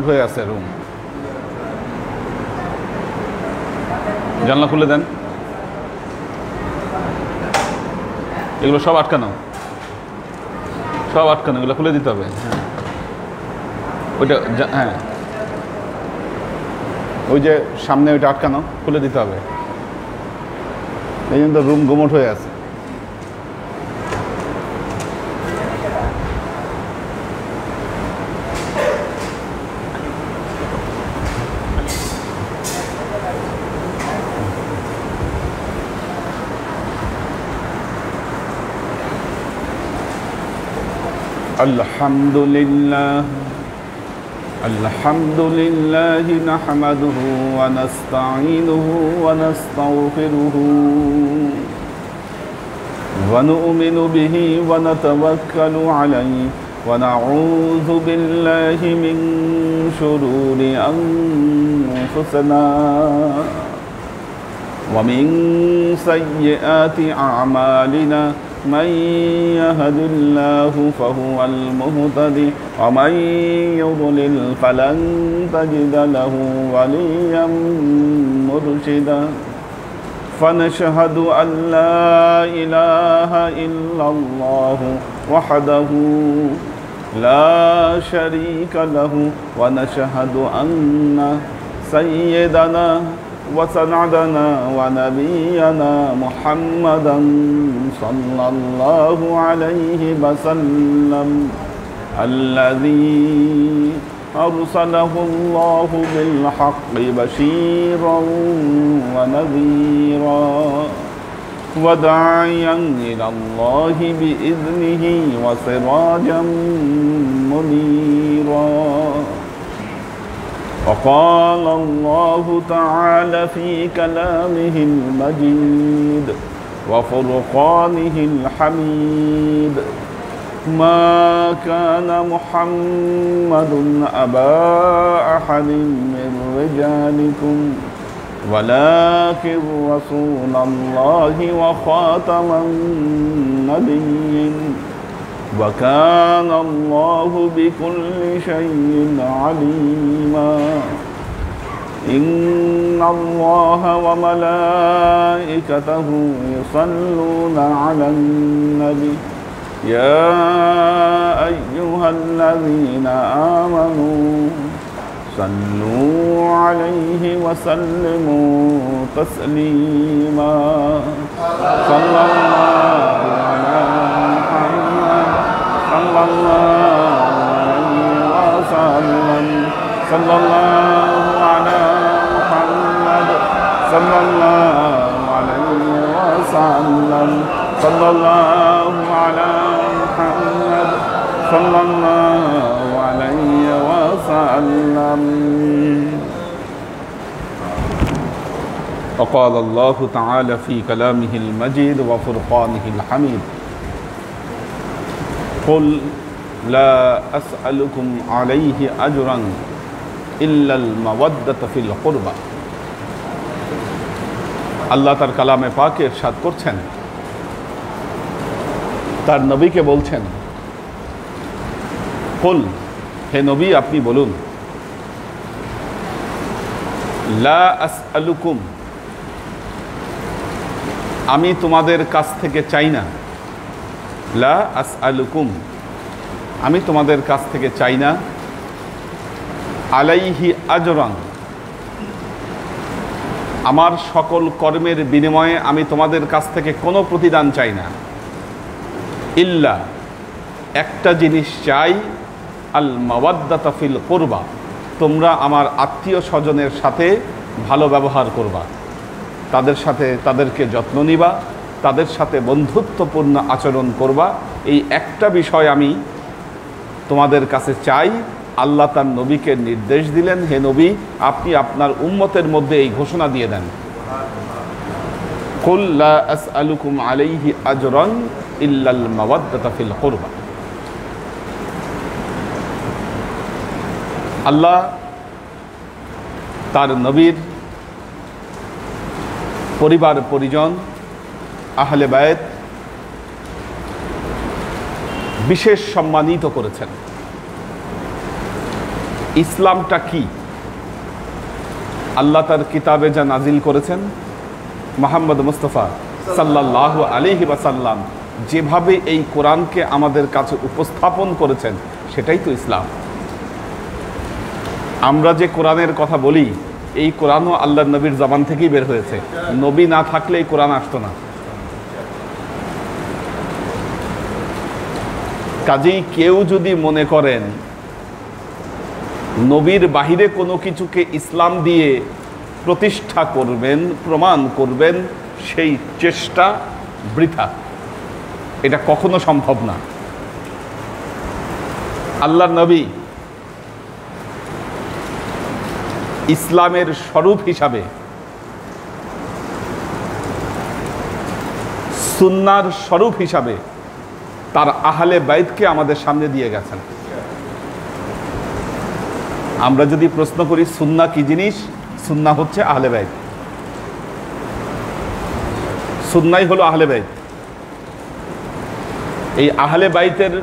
হয়ে আছে রুম, জানলা খুলে দেন। এগুলো সব আটকানো, সব আটকানো, এগুলো খুলে দিতে হবে। হ্যাঁ ওইটা, হ্যাঁ ওই যে সামনে ওইটা আটকানো, খুলে দিতে হবে। এই জন্য তো রুম গুমট হয়ে আছে। আলহামদুলিল্লাহ আলহামদুলিল্লাহ নাহমাদুহু ওয়া নাস্তাঈনুহু ওয়া নাস্তাগফিরুহু ওয়া নু'মিনু বিহি ওয়া নাতাওয়াক্কালু আলাইহি ওয়া নাউযু বিল্লাহি মিন শুরুরি আনফুসিনা ওয়া মিন সাইয়্যাতি আ'মালিনা من يهد الله فهو المهتدي ومن يضلل فلن تجد له وليا مرشدا فنشهد أن لا إله إلا الله وحده لا شريك له ونشهد أن سيدنا وسندنا ونبينا محمدا صلى الله عليه وسلم الذي أرسله الله بالحق بشيرا ونذيرا وداعيا إلى الله بإذنه وسراجا منيرا وقال الله تعالى في كلامه المجيد وفرقانه الحميد ما كان محمد أبا أحد من رجالكم ولكن رسول الله وخاتم النبيين وكان الله بكل شيء عليما إن الله وملائكته يصلون على النبي يا أيها الذين آمنوا صلوا عليه وسلموا تسليما صلى الله على محمد صلى الله عليه وسلم صلى الله على محمد صلى الله عليه وسلم صلى الله على محمد صلى الله عليه وسلم وقال الله تعالى في كلامه المجيد وفرقانه الحميد قل لا أسألكم عليه أجرا إلا المودة في القربى আল্লাহ তার কালামে পাকে ইরশাদ করছেন, তার নবীকে বলছেন, কুল, হে নবী আপনি বলুন, লা আসআলুকুম, আমি তোমাদের কাছ থেকে চাই না, লা আসআলুকুম, আমি তোমাদের কাছ থেকে চাই না, আলাইহি আজরান, আমার সকল কর্মের বিনিময়ে আমি তোমাদের কাছ থেকে কোনো প্রতিদান চাই না, ইল্লা, একটা জিনিস চাই, আল মাওয়াদ্দাতা ফিল কুরবা, তোমরা আমার আত্মীয় স্বজনের সাথে ভালো ব্যবহার করবা, তাদের সাথে তাদেরকে যত্ন নিবা, তাদের সাথে বন্ধুত্বপূর্ণ আচরণ করবা, এই একটা বিষয় আমি তোমাদের কাছে চাই। আল্লাহ তার নবীকে নির্দেশ দিলেন, হে নবী আপনি আপনার উম্মতের মধ্যে এই ঘোষণা দিয়ে দেন, কুল লা আসআলুকুম আলাইহি আজরান ইল্লাল মাওয়াদ্দাতা ফিল কুরবা। আল্লাহ তার নবীর পরিবার পরিজন, আহলে বায়ত বিশেষ সম্মানিত করেছেন। ইসলামটা কি? আল্লাহ তার কিতাবে যা নাজিল করেছেন, মুহাম্মদ মুস্তাফা সাল্লাল্লাহু আলাইহি ওয়াসাল্লাম যেভাবে এই কোরআনকে আমাদের কাছে উপস্থাপন করেছেন, সেটাই তো ইসলাম। আমরা যে কোরআনের কথা বলি, এই কোরআনও আল্লাহর নবীর জবান থেকেই বের হয়েছে। নবী না থাকলে এই কোরআন আসতো না। কাজেই কেউ যদি মনে করেন নবীর বাহিরে কোনো কিছুকে ইসলাম দিয়ে প্রতিষ্ঠা করবেন, প্রমাণ করবেন, সেই চেষ্টা বৃথা। এটা কখনো সম্ভব না। আল্লাহর নবী ইসলামের স্বরূপ হিসাবে, সুন্নাহর স্বরূপ হিসাবে তার আহলে বাইতকে আমাদের সামনে দিয়ে গেছেন। আমরা যদি প্রশ্ন করি সুন্নাহ কি জিনিস, সুন্নাহ হচ্ছে আহলে বাইত। সুন্নাহই হলো আহলে বাইত। এই আহলে বাইতের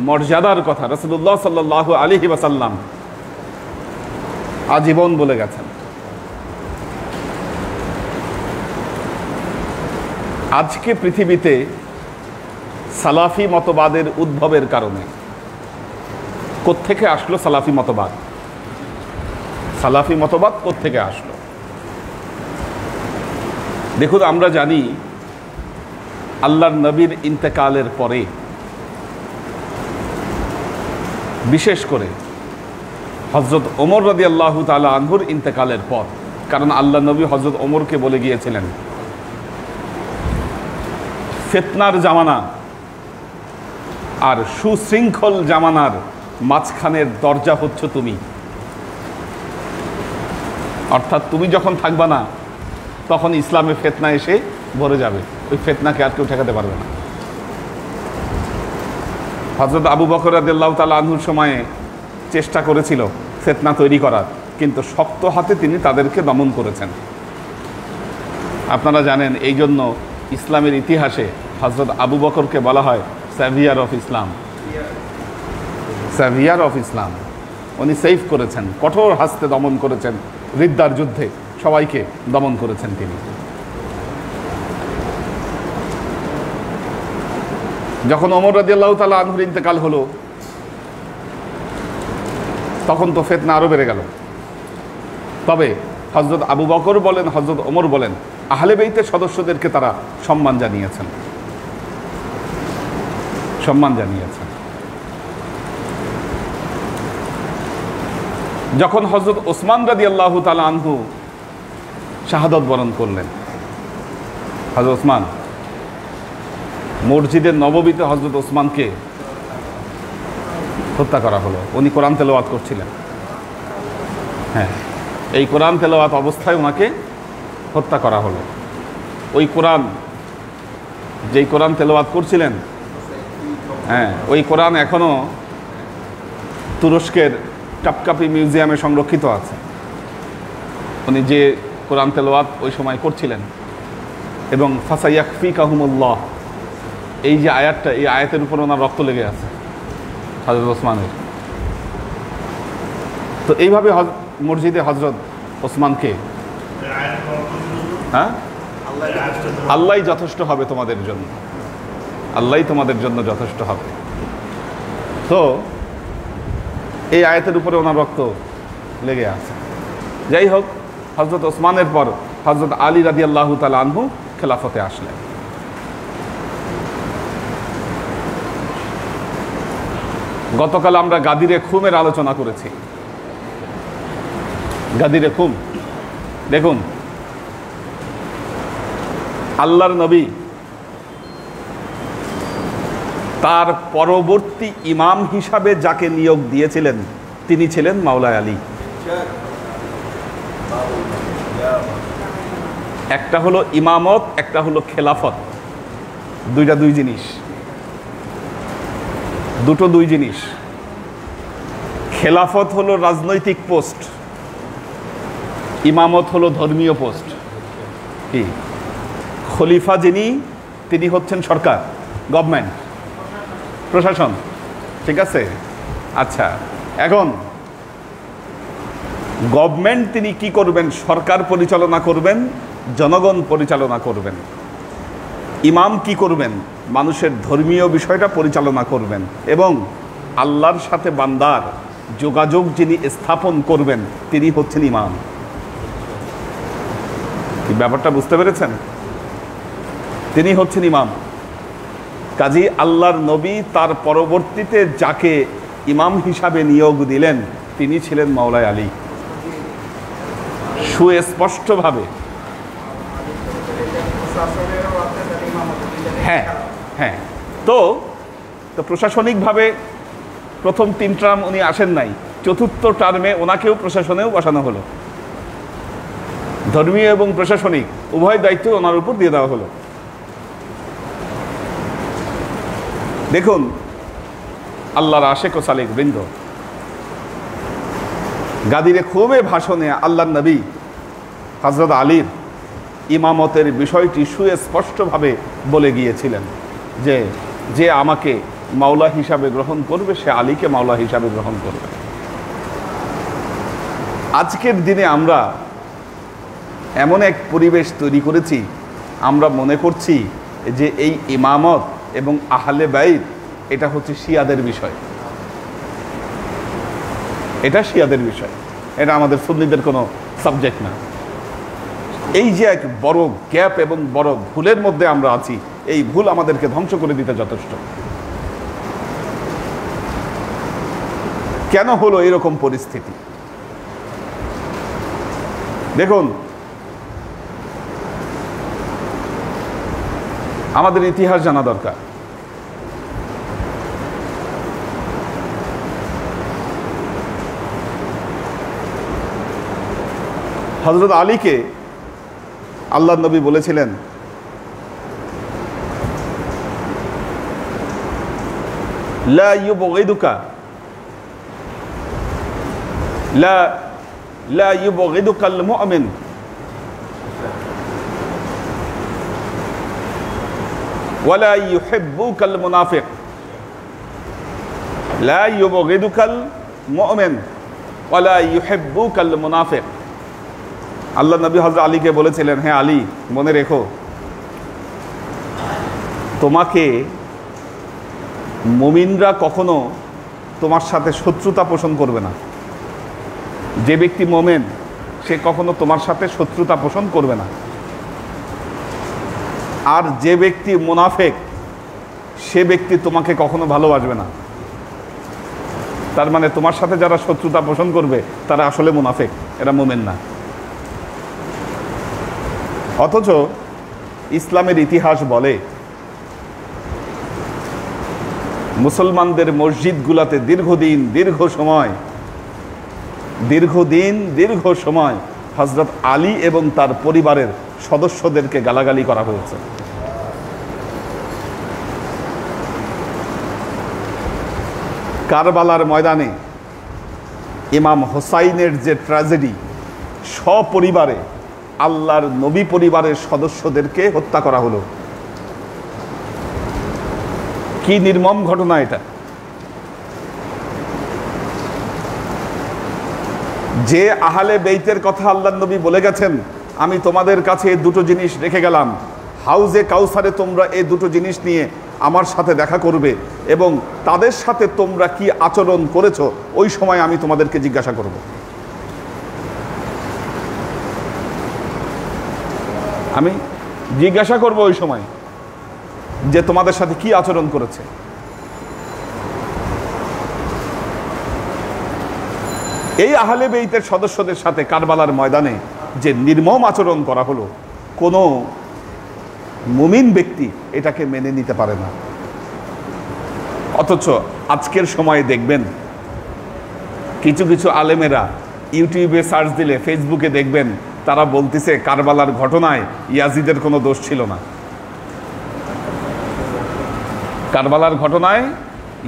মর্যাদার কথা রাসূলুল্লাহ সাল্লাল্লাহু আলাইহি ওয়াসাল্লাম আজীবন বলে গেছেন। আজকে পৃথিবীতে সালাফি মতবাদের উদ্ভবের কারণে, কোত্থেকে আসলো সালাফি মতবাদ? সালাফি মতবাদ কোত্থেকে আসলো? দেখুন, আমরা জানি আল্লাহর নবীর ইন্তেকালের পরে, বিশেষ করে হযরত ওমর রাদিয়াল্লাহু তাআলা আনহুর ইন্তেকালের পর, কারণ আল্লাহ নবী হযরত ওমরকে বলে গিয়েছিলেন, ফিতনার জামানা আর সুশৃঙ্খল জামানার মাঝখানের দরজা হচ্ছ তুমি। অর্থাৎ তুমি যখন থাকবা না, তখন ইসলামে ফিতনা এসে ভরে যাবে। ওই ফিতনাকে আর কেউ ঠেকাতে পারবে না। হযরত আবু বকর রাদিয়াল্লাহু তাআলা আনহুর সময়ে চেষ্টা করেছিল ফিতনা তৈরি করার, কিন্তু শক্ত হাতে তিনি তাদেরকে দমন করেছেন। আপনারা জানেন, এই জন্য ইসলামের ইতিহাসে হযরত আবু বকরকে বলা হয় saviour of Islam. Saviour of Islam. উনি সেভ করেছেন, কঠোর হাস্তে দমন করেছেন, রিদ্দার যুদ্ধে সবাইকে দমন করেছেন তিনি। যখন ওমর রাদিয়াল্লাহু তাআলা আনহুর ইন্তেকাল হলো, তখন তো ফিতনা আরো বেড়ে গেল। তবে হযরত আবু বকর বলেন, হযরত ওমর বলেন, আহলে বাইতের সদস্যদেরকে তারা সম্মান জানিয়েছেন, সম্মান জানিয়েছেন। যখন হযরত ওসমান রাদিয়াল্লাহু তাআলা আনহু শাহাদাত বরণ করলেন, হযরত ওসমান, মসজিদের নববীতে হযরত ওসমানকে হত্যা করা হলো। উনি কোরআন তেলাওয়াত করছিলেন। হ্যাঁ, এই কোরআন তেলাওয়াত অবস্থায় ওনাকে হত্যা করা হলো। ওই কোরআন, যেই কোরআন তেলাওয়াত করছিলেন, হ্যাঁ, ওই কোরআন এখনো তুরস্কের টপকাপি মিউজিয়ামে সংরক্ষিত আছে। উনি যে কোরআন তেলাওয়াত ওই সময় করছিলেন, এবং ফাসায়াকফিকাহুমুল্লাহ, এই যে আয়াতটা, এই আয়াতের উপর ওনার রক্ত লেগে আছে হযরত ওসমানের। তো এইভাবে মসজিদে হযরত ওসমানকে, হ্যাঁ, আল্লাহই যথেষ্ট হবে তোমাদের জন্য, আল্লাহই তোমাদের জন্য যথেষ্ট হবে। তো এই আয়াতের উপরে ওনার রক্ত লেগে আছে। যাই হোক, হযরত ওসমানের পর হযরত আলী রাদিয়াল্লাহু তাআলা আনহু খেলাফতে আসলেন। গতকাল আমরা গাদিরে খুমের আলোচনা করেছি। গাদিরে খুম, দেখুন, আল্লাহর নবী তার পরবর্তী ইমাম হিসাবে যাকে নিয়োগ দিয়েছিলেন, তিনি ছিলেন মাওলানা আলী। একটা হলো ইমামত, একটা হলো খেলাফত। দুইটা দুই জিনিস, দুটো দুই জিনিস। খেলাফত হলো রাজনৈতিক পোস্ট, ইমামত হলো ধর্মীয় পোস্ট। কি খলিফা যিনি, তিনি হচ্ছেন সরকার, গভর্নমেন্ট, প্রশাসন, ঠিক আছে। আচ্ছা, এখন গভর্নমেন্ট তিনি কি করবেন? সরকার পরিচালনা করবেন, জনগণ পরিচালনা করবেন। ইমাম কি করবেন? মানুষের ধর্মীয় বিষয়টা পরিচালনা করবেন এবং আল্লাহর সাথে বান্দার যোগাযোগ যিনি স্থাপন করবেন তিনি হচ্ছেন ইমাম। কি ব্যাপারটা বুঝতে পেরেছেন? তিনি হচ্ছেন ইমাম। কাজী আল্লাহর নবী তার পরবর্তীতে যাকে ইমাম হিসাবে নিয়োগ দিলেন তিনি ছিলেন মাওলাই আলী। সুস্পষ্টভাবে, হ্যাঁ হ্যাঁ। তো প্রশাসনিকভাবে প্রথম 3 টার্ম উনি আসেন নাই, চতুর্থ টার্মে ওনাকেও প্রশাসনেও বসানো হলো। ধর্মীয় এবং প্রশাসনিক উভয় দায়িত্ব ওনার উপর দিয়ে দেওয়া হলো। দেখুন, আল্লাহর আশেক ও সালেক বৃন্দ, গাদিরে খুবই ভাষণে আল্লাহর নবী হযরত আলীর ইমামতের বিষয়টি সুস্পষ্টভাবে বলে গিয়েছিলেন যে যে আমাকে মাওলা হিসাবে গ্রহণ করবে সে আলীকে মাওলা হিসাবে গ্রহণ করবে। আজকের দিনে আমরা এমন এক পরিবেশ তৈরি করেছি, আমরা মনে করছি যে এই ইমামত এবং আহলে বাইত এটা হচ্ছে শিয়াদের বিষয়, এটা শিয়াদের বিষয়, এটা আমাদের সুন্নিদের কোনো সাবজেক্ট না। এই যে এক বড় গ্যাপ এবং বড় ভুলের মধ্যে আমরা আছি, এই ভুল আমাদেরকে ধ্বংস করে দিতে যথেষ্ট। কেন হলো এরকম পরিস্থিতি? দেখুন, আমাদের ইতিহাস জানা দরকার। হযরত আলীকে আল্লাহর নবী বলেছিলেন, লা ইউবগিদুকা লা ইউবগিদুকাল মুমিন ওয়ালা ইউহিব্বুকাল মুনাফিক। লা ইউবগিদুকাল মুমিন ওয়ালা ইউহিব্বুকাল মুনাফিক। আল্লাহ নবী হযরত আলীকে বলেছিলেন, হ্যাঁ আলী, মনে রেখো, তোমাকে মুমিনরা কখনো তোমার সাথে শত্রুতা পোষণ করবে না। যে ব্যক্তি মুমিন সে কখনো তোমার সাথে শত্রুতা পোষণ করবে না। আর যে ব্যক্তি মুনাফিক সে ব্যক্তি তোমাকে কখনো ভালোবাসবে না। তার মানে তোমার সাথে যারা শত্রুতা পোষণ করবে তারা আসলে মুনাফিক, এরা মুমিন না। অথচ ইসলামের ইতিহাস বলে মুসলমানদের মসজিদগুলোতে দীর্ঘ সময় হযরত আলী এবং তার পরিবারের সদস্যদেরকে গালাগালি করা হয়েছে। কারবালার ময়দানে ইমাম হোসাইনের যে ট্র্যাজেডি, সপরিবারে আল্লাহর নবী পরিবারের সদস্যদেরকে হত্যা করা হলো। কি নির্মম ঘটনা এটা! যে আহলে বেইতের কথা আল্লাহর নবী বলে গেছেন, আমি তোমাদের কাছে এই দুটো জিনিস রেখে গেলাম, হাউজে কাউসারে তোমরা এই দুটো জিনিস নিয়ে আমার সাথে দেখা করবে এবং তাদের সাথে তোমরা কি আচরণ করেছো ওই সময় আমি তোমাদেরকে জিজ্ঞাসা করব। আমি জিজ্ঞাসা করব ওই সময় যে তোমাদের সাথে কি আচরণ করেছে। এই আহলে বেইতের সদস্যদের সাথে কারবালার ময়দানে যে নির্মম আচরণ করা হলো, কোনো মুমিন ব্যক্তি এটাকে মেনে নিতে পারে না। অথচ আজকের সময়ে দেখবেন কিছু কিছু আলেমেরা ইউটিউবে সার্চ দিলে, ফেসবুকে দেখবেন তারা বলতেছে কারবালার ঘটনায় ইয়াজিদের কোনো দোষ ছিল না। কারবালার ঘটনায়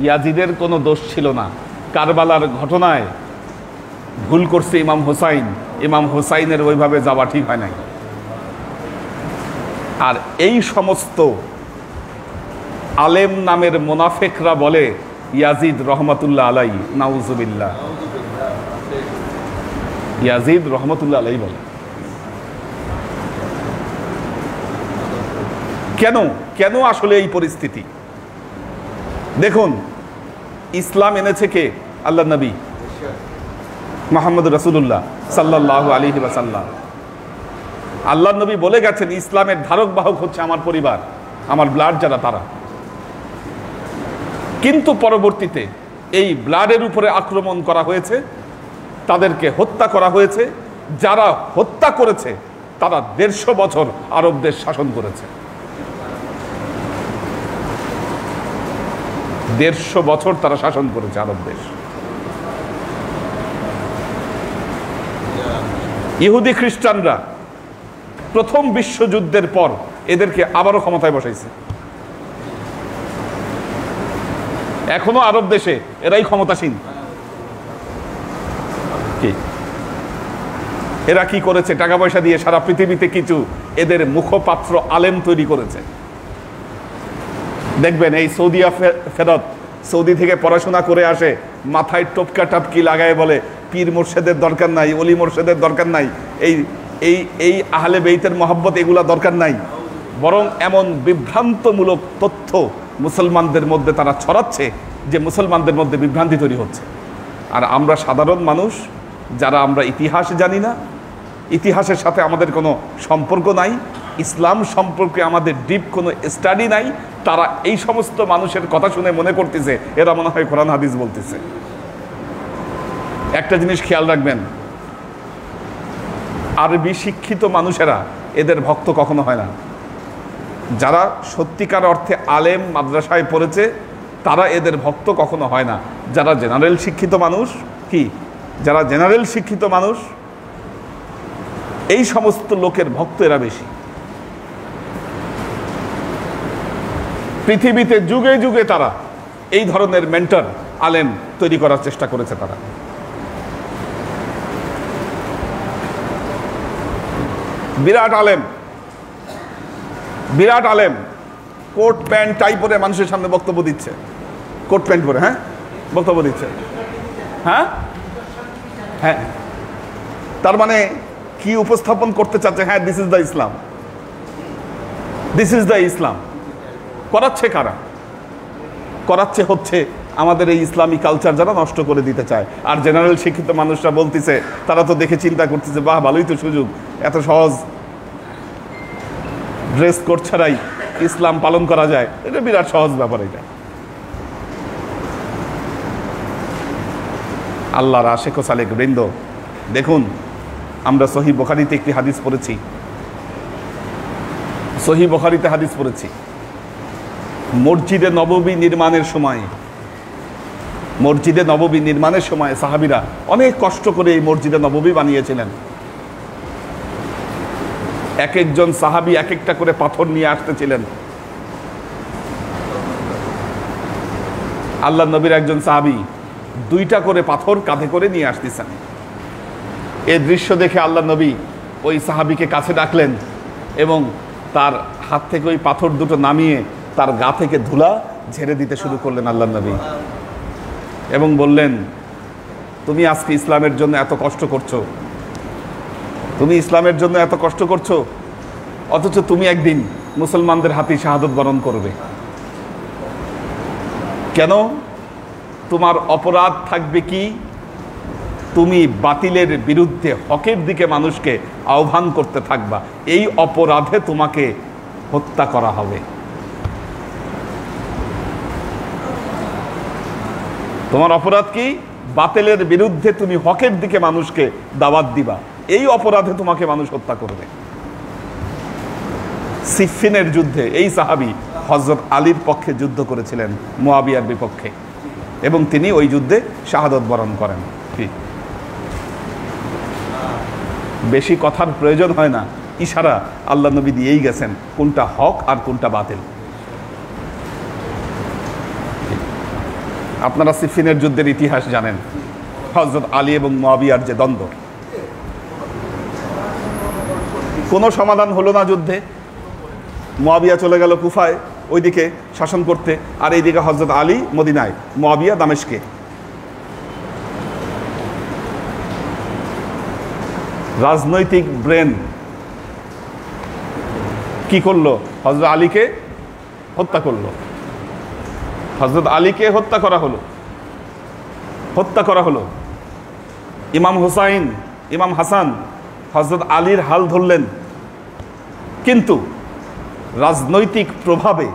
ইয়াজিদের কোনো দোষ ছিল না। কারবালার ঘটনায় ভুল করছে ইমাম হোসাইন, ইমাম হোসাইনের ওইভাবে যাওয়া ঠিক হয় নাই। আর এই সমস্ত আলেম নামের মুনাফিকরা বলে ইয়াজিদ রহমাতুল্লাহ আলাই, নাউজুবিল্লাহ, ইয়াজিদ রহমাতুল্লাহ আলাই বলে। কেন কেন আসলে এই পরিস্থিতি? দেখুন, ইসলাম এনেছে কে? আল্লাহ নবী মুহাম্মদ রাসূলুল্লাহ সাল্লাল্লাহু আলাইহি ওয়াসাল্লাম। আল্লাহ নবী বলে গেছেন ইসলামের ধারক বাহক হচ্ছে আমার পরিবার, আমার ব্লাড যারা তারা। কিন্তু পরবর্তীতে এই ব্লাডের উপরে আক্রমণ করা হয়েছে, তাদেরকে হত্যা করা হয়েছে। যারা হত্যা করেছে তারা ১৫০ বছর আরব দেশ শাসন করেছে। ১৫০ বছর তারা শাসন করেছে আরব দেশ। ইহুদি খ্রিস্টানরা প্রথম বিশ্বযুদ্ধের পর এদেরকে আবারও ক্ষমতায় বসাইছে। এখনো আরব দেশে এরাই ক্ষমতাসীন। কি এরা কি করেছে? টাকা পয়সা দিয়ে সারা পৃথিবীতে কিছু এদের মুখপাত্র আলেম তৈরি করেছে। দেখবেন এই সৌদিয়া ফেরত, সৌদি থেকে পড়াশোনা করে আসে, মাথায় টোপকা টাপকি লাগায় বলে পীর মোর্শেদের দরকার নাই, অলি মোর্শেদের দরকার নাই, এই এই এই আহলে বেইতের মহব্বত এগুলা দরকার নাই। বরং এমন বিভ্রান্তমূলক তথ্য মুসলমানদের মধ্যে তারা ছড়াচ্ছে যে মুসলমানদের মধ্যে বিভ্রান্তি তৈরি হচ্ছে। আর আমরা সাধারণ মানুষ যারা আমরা ইতিহাস জানি না, ইতিহাসের সাথে আমাদের কোনো সম্পর্ক নাই, ইসলাম সম্পর্কে আমাদের ডিপ কোনো স্টাডি নাই, তারা এই সমস্ত মানুষের কথা শুনে মনে করতেছে এরা মনে হয় কোরআন হাদিস বলতেছে। একটা জিনিস খেয়াল রাখবেন, আরবি শিক্ষিত মানুষেরা এদের ভক্ত কখনো হয় না। যারা সত্যিকার অর্থে আলেম মাদ্রাসায় পড়েছে তারা এদের ভক্ত কখনো হয় না। যারা জেনারেল শিক্ষিত মানুষ, কি যারা জেনারেল শিক্ষিত মানুষ, এই সমস্ত লোকের ভক্ত এরা বেশি। পৃথিবীতে যুগে যুগে তারা এই ধরনের মেন্টর আলেম তৈরি করার চেষ্টা করেছে। তারা বিরাট আলেম, বিরাট আলেম, কোট প্যান্ট টাই পরে মানুষের সামনে বক্তব্য দিচ্ছে, কোট প্যান্ট পরে, হ্যাঁ বক্তব্য দিচ্ছে। হ্যাঁ হ্যাঁ, তার মানে কি উপস্থাপন করতে চাচ্ছে? হ্যাঁ, this is the Islam, this is the Islam. করাচ্ছে কারা? করাচ্ছে হচ্ছে আমাদের এই ইসলামী কালচার যারা নষ্ট করে দিতে চায়। আর জেনারেল শিক্ষিত মানুষরা বলতেছে, তারা তো দেখে চিন্তা করতেছে বাহ ভালোই তো সুযোগ, এত সহজ ড্রেস কোড ছাড়াই ইসলাম পালন করা যায়, এটা বিরাট সহজ ব্যাপার। এটা আল্লাহর আশেক ও সালেক বৃন্দ, দেখুন আমরা সহিহ বুখারীতে একটি হাদিস পড়েছি, সহিহ বুখারীতে হাদিস পড়েছি, মসজিদে নববী নির্মাণের সময়, মসজিদে নববী নির্মাণের সময় সাহাবীরা অনেক কষ্ট করে এই মসজিদে নববী বানিয়েছিলেন। এক একজন সাহাবী এক একটা করে পাথর নিয়ে আসতেছিলেন। আল্লাহ নবীর একজন সাহাবী 2টা করে পাথর কাঁধে করে নিয়ে আসতেছেন। এই দৃশ্য দেখে আল্লাহ নবী ওই সাহাবীকে কাছে ডাকলেন এবং তার হাত থেকে ওই পাথর দুটো নামিয়ে তার গা থেকে ধুলা ঝেড়ে দিতে শুরু করলেন আল্লাহ নবী, এবং বললেন তুমি আজকে ইসলামের জন্য এত কষ্ট করছো, তুমি ইসলামের জন্য এত কষ্ট করছো, অথচ তুমি একদিন মুসলমানদের হাতে শাহাদত বরণ করবে। কেন? তোমার অপরাধ থাকবে কি? তুমি বাতিলের বিরুদ্ধে হকের দিকে মানুষকে আহ্বান করতে থাকবা, এই অপরাধে তোমাকে হত্যা করা হবে। তোমার অপরাধ কি? বাতিলের বিরুদ্ধে তুমি হকের দিকে মানুষকে দাওয়াত দিবা, এই অপরাধে তোমাকে মানুষ হত্যা করবে। সিফিনের যুদ্ধে এই সাহাবী হযরত আলীর পক্ষে যুদ্ধ করেছিলেন মুয়াবিয়ার বিপক্ষে, এবং তিনি ওই যুদ্ধে শাহাদত বরণ করেন। বেশি কথার প্রয়োজন হয় না, ইশারা আল্লাহ নবী দিয়েই গেছেন কোনটা হক আর কোনটা বাতিল। আপনারা সিফিনের যুদ্ধের ইতিহাস জানেন, হযরত আলী এবং মুয়াবিয়ার যে দ্বন্দ্ব, কোনো সমাধান হলো না যুদ্ধে। মুয়াবিয়া চলে গেল কুফায়, ওইদিকে শাসন করতে, আর এইদিকে হযরত আলী মদিনায়, মুয়াবিয়া দামেশকে। রাজনৈতিক ব্রেন কি করলো? হযরত আলীকে হত্যা করলো। হযরত আলীকে হত্যা করা হলো। ইমাম হুসাইন, ইমাম হাসান হযরত আলীর হাল ধরলেন, কিন্তু রাজনৈতিক প্রভাবে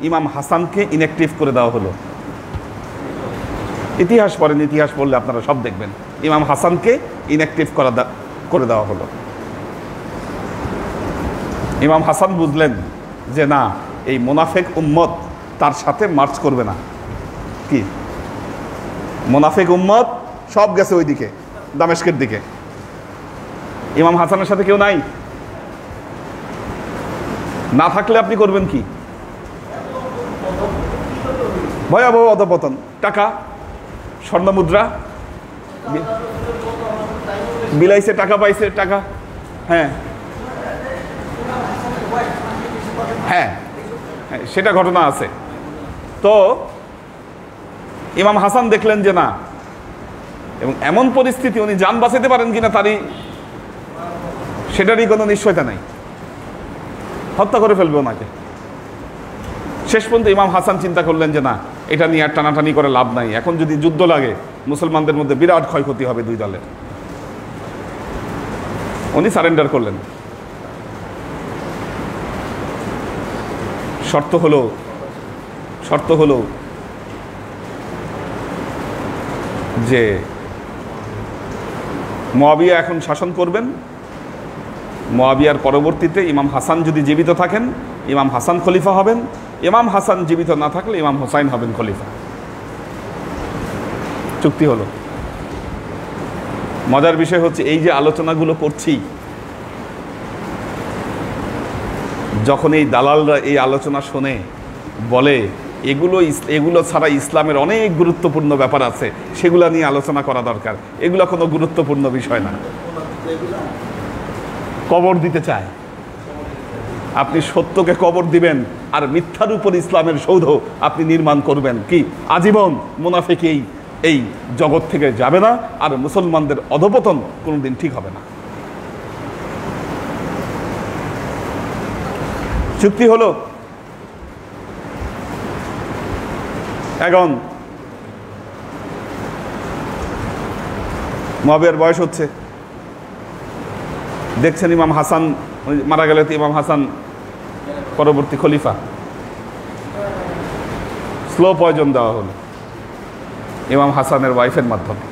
ইমাম হাসানকে ইনঅ্যাক্টিভ করে দেওয়া হলো। ইতিহাস পড়েন, ইতিহাস পড়লে আপনারা সব দেখবেন, ইমাম হাসানকে ইনঅ্যাক্টিভ করে দেওয়া হলো। ইমাম হাসান বুঝলেন যে না, এই মুনাফিক উম্মত তার সাথে মার্চ করবে না। কি মুনাফিক উম্মত সব গেছে ওইদিকে, দামেস্কের দিকে। ইমাম হাসানের সাথে কেউ নাই, না থাকলে আপনি করবেন কি? ভয়াবহ অধপতন। টাকা, স্বর্ণ মুদ্রা বিলাইছে, টাকা পাইছে, টাকা। হ্যাঁ হ্যাঁ সেটা ঘটনা আছে। তো ইমাম হাসান দেখলেন যে না, এবং এমন পরিস্থিতি উনি জান বাঁচাতে পারেন কিনা সেটারই কোনো নিশ্চয়তা নাই, হত্যা করে ফেলবে ওনাকে। শেষ পর্যন্ত ইমাম হাসান চিন্তা করলেন যে না, এটা নিয়ে আর টানাটানি করে লাভ নাই, এখন যদি যুদ্ধ লাগে মুসলমানদের মধ্যে বিরাট ক্ষয়ক্ষতি হবে দুই দলের। উনি সারেন্ডার করলেন। শর্ত হলো যে মুয়াবিয়া এখন শাসন করবেন, মুয়াবিয়ার পরবর্তীতে ইমাম হাসান যদি জীবিত থাকেন ইমাম হাসান খলিফা হবেন, ইমাম হাসান জীবিত না থাকলে ইমাম হুসাইন হবেন খলিফা। চুক্তি হলো। মজার বিষয় হচ্ছে, এই যে আলোচনাগুলো করছি, যখন এই দালালরা এই আলোচনা শোনে, বলে এগুলো ছাড়া ইসলামের অনেক গুরুত্বপূর্ণ ব্যাপার আছে, সেগুলো নিয়ে আলোচনা করা দরকার। এগুলো কোনো গুরুত্বপূর্ণ বিষয় না। কবর দিতে চায়। আপনি সত্যকে কবর দিবেন, আর মিথ্যার উপর ইসলামের সৌধ আপনি নির্মাণ করবেন। কি আজীবন মুনাফিক এই জগৎ থেকে যাবে না, আর মুসলমানদের অধপতন কোনোদিন ঠিক হবে না। চুক্তি হলো। এখন মুয়াবিয়ার বয়স হচ্ছে, দেখছেন ইমাম হাসান মারা গেলে তো ইমাম হাসান পরবর্তী খলিফা, স্লো পয়জন দেওয়া হলো ইমাম হাসানের ওয়াইফের মাধ্যমে।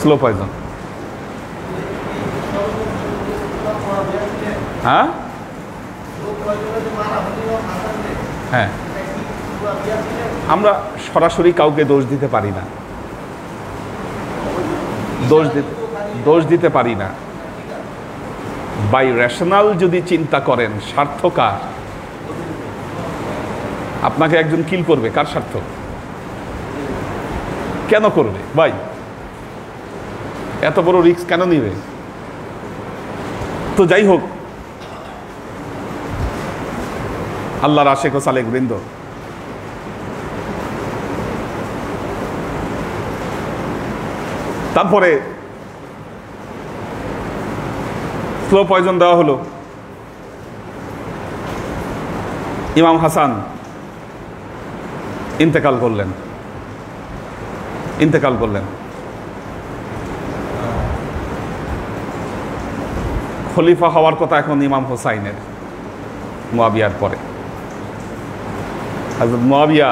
Slow poison. হ্যাঁ হ্যাঁ, আমরা সরাসরি কাউকে দোষ দিতে পারি না, দোষ দিতে পারি না। বাই রেশনাল যদি চিন্তা করেন, স্বার্থকার, আপনাকে একজন কিল করবে, কার স্বার্থ? কেন করবে ভাই? এত বড় রিস্ক কেন নিবে? তো যাই হোক, আল্লাহর আশেক ও সালেক বৃন্দ, তারপরে স্লো পয়জন দেওয়া হলো। ইমাম হাসান ইন্তেকাল করলেন। খলিফা হওয়ার কথা এখন ইমাম হুসাইনের, মুয়াবিয়ার পরে। হযরত মুয়াবিয়া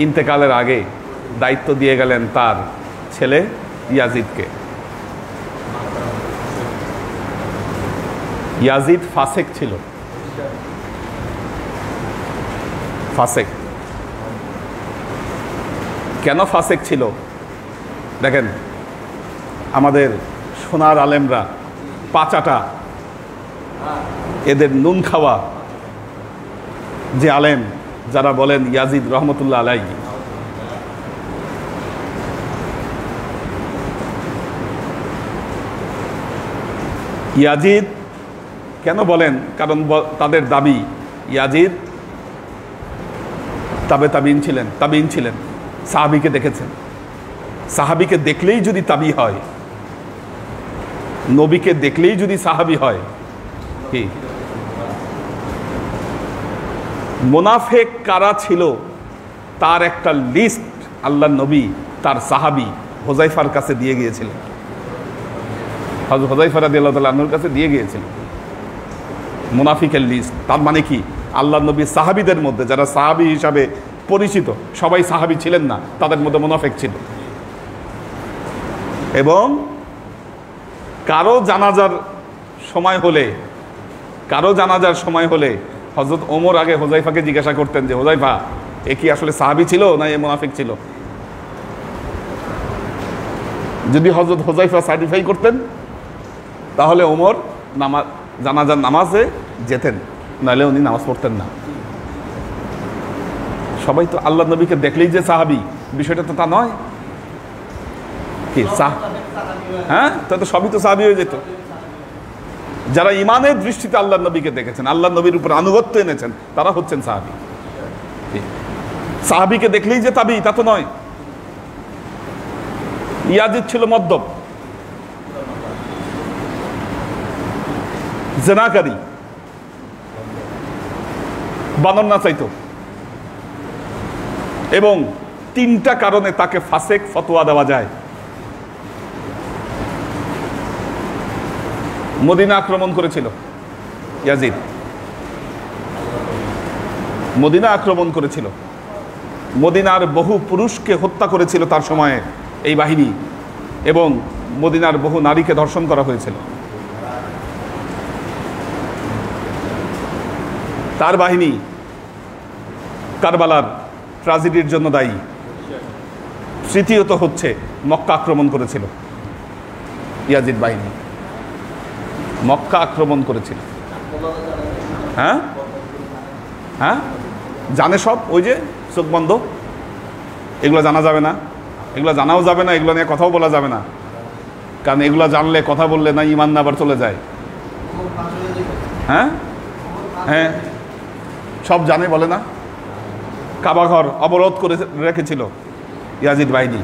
ইন্তেকালের আগে দায়িত্ব দিয়ে গেলেন তার ছেলে ইয়াজিদকে। ইয়াজিদ ফাসেক ছিল, ফাসেক। কেন ফাসেক ছিল? দেখেন, আমাদের সোনার আলেমরা পাচাটা, এদের নুন খাওয়া যে আলেম, যারা বলেন ইয়াজিদ রহমতুল্লাহ আলাইহি, ইয়াজিদ কেন বলেন? কারণ তাদের দাবি ইয়াজিদ তাবিঈন ছিলেন, সাহাবীকে দেখেছেন। সাহাবীকে দেখলেই যদি তাবি হয়, নবীকে দেখলেই যদি সাহাবী হয়, কি মুনাফিক কারা ছিল তার একটা লিস্ট আল্লাহর নবী তার সাহাবী হুযায়ফার কাছে দিয়ে গিয়েছিলেন। হযরত হুযায়ফা রাদিয়াল্লাহু তাআলা আনহুর কাছে দিয়ে গিয়েছিলেন মুনাফিকের লিস্ট। তার মানে কি, আল্লাহর নবী সাহাবীদের মধ্যে যারা সাহাবী হিসাবে পরিচিত সবাই সাহাবী ছিলেন না, তাদের মধ্যে মুনাফিক ছিল। এবং কারো জানাজার সময় হলে হযরত ওমর আগে হুযায়ফাকে জিজ্ঞাসা করতেন যে, হুযায়ফা, এ কি আসলে সাহাবী ছিল না এ মুনাফিক ছিল? যদি হযরত হুযায়ফা সার্টিফাই করতেন তাহলে ওমর জানাজার নামাজে যেতেন, নাহলে উনি নামাজ পড়তেন না। সবাই তো আল্লাহ নবীকে দেখলেই যে সাহাবী, বিষয়টা তো তা নয়। কি হ্যাঁ, তো সবই তো সাহাবী হয়ে যেত। যারা ইমানের দৃষ্টিতে আল্লাহ নবীকে দেখেছেন, আল্লাহ নবীর উপর আনুগত্য এনেছেন, তারা হচ্ছেন সাহাবী। সাহাবীকে দেখলেই যে তাবি, তা তো নয়। ইয়াজিদ ছিল মদ্যপ, জেনাকারী, বানর নাচাইত, এবং 3টা কারণে তাকে ফাসেক ফতোয়া দেওয়া যায়। মদিনা আক্রমণ করেছিল ইয়াজিদ, মদিনার বহু পুরুষকে হত্যা করেছিল তার সময়ে এই বাহিনী, এবং মদিনার বহু নারীকে ধর্ষণ করা হয়েছিল। তার বাহিনী কারবালার ট্র্যাজেডির জন্য দায়ী। তৃতীয়ত হচ্ছে মক্কা আক্রমণ করেছিল ইয়াজিদ বাহিনী, মক্কা আক্রমণ করেছিল। হ্যাঁ হ্যাঁ, জানে সব, ওই যে চোখ বন্ধ, এগুলো জানা যাবে না, এগুলো জানাও যাবে না, এগুলো নিয়ে কথাও বলা যাবে না, কারণ এগুলো জানলে, কথা বললে না ইমান না আবার চলে যায়। হ্যাঁ হ্যাঁ, সব জানে, বলে না। কাবাঘর অবরোধ করে রেখেছিল ইয়াজিদ বাহিনী,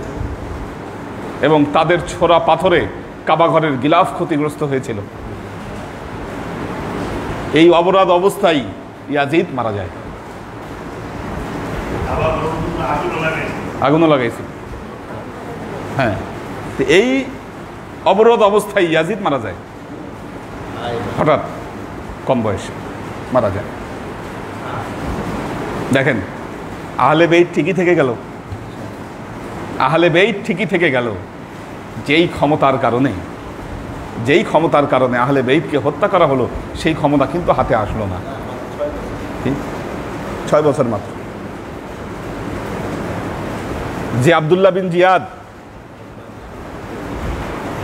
এবং তাদের ছোড়া পাথরে কাবাঘরের গিলাফ ক্ষতিগ্রস্ত হয়েছিল। এই অবরোধ অবস্থায় ইয়াজিদ মারা যায়, আগুনও লাগাইছিল। হ্যাঁ, এই অবরোধ অবস্থায় ইয়াজিদ মারা যায়, হঠাৎ কম বয়সে মারা যায়। দেখেন, আহলে বেইত ঠিকই থেকে গেল, যেই ক্ষমতার কারণে আহলে বেইতকে হত্যা করা হলো, সেই ক্ষমতা কিন্তু হাতে আসলো না। 6 বছর মাত্র। যে আব্দুল্লাহ বিন জিয়াদ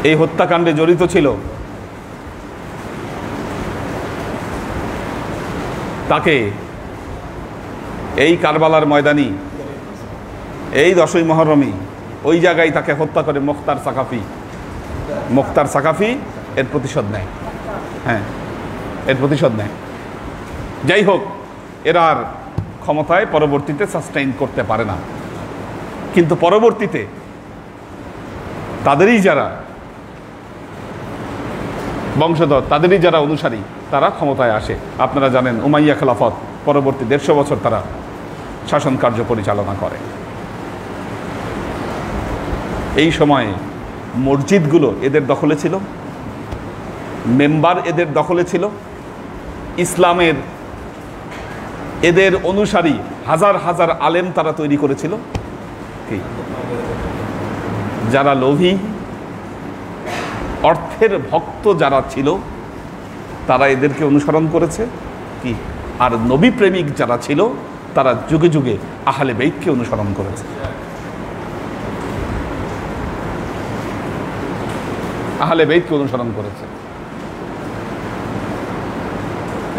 এই হত্যাকাণ্ডে জড়িত ছিল, তাকে এই কারবালার ময়দানি, এই 10ই মুহররমে ওই জায়গায় তাকে হত্যা করে মুখতার সাকাফি এর প্রতিশোধ নেয়। হ্যাঁ, এর প্রতিশোধ নেয়। যাই হোক, এরা আর ক্ষমতায় পরবর্তীতে সাস্টেইন করতে পারে না, কিন্তু পরবর্তীতে তাদেরই যারা বংশধর, তাদেরই যারা অনুসারী, তারা ক্ষমতায় আসে। আপনারা জানেন উমাইয়া খেলাফত পরবর্তী 150 বছর তারা শাসন কার্য পরিচালনা করে। এই সময়ে মসজিদগুলো এদের দখলে ছিল, মেম্বার এদের দখলে ছিল, ইসলামের এদের অনুসারী হাজার হাজার আলেম তারা তৈরি করেছিল। যারা লোভী, অর্থের ভক্ত যারা ছিল, তারা এদেরকে অনুসরণ করেছে। কি আর নবী প্রেমিক যারা ছিল, তারা যুগে যুগে আহলে বেইতকে অনুসরণ করেছে।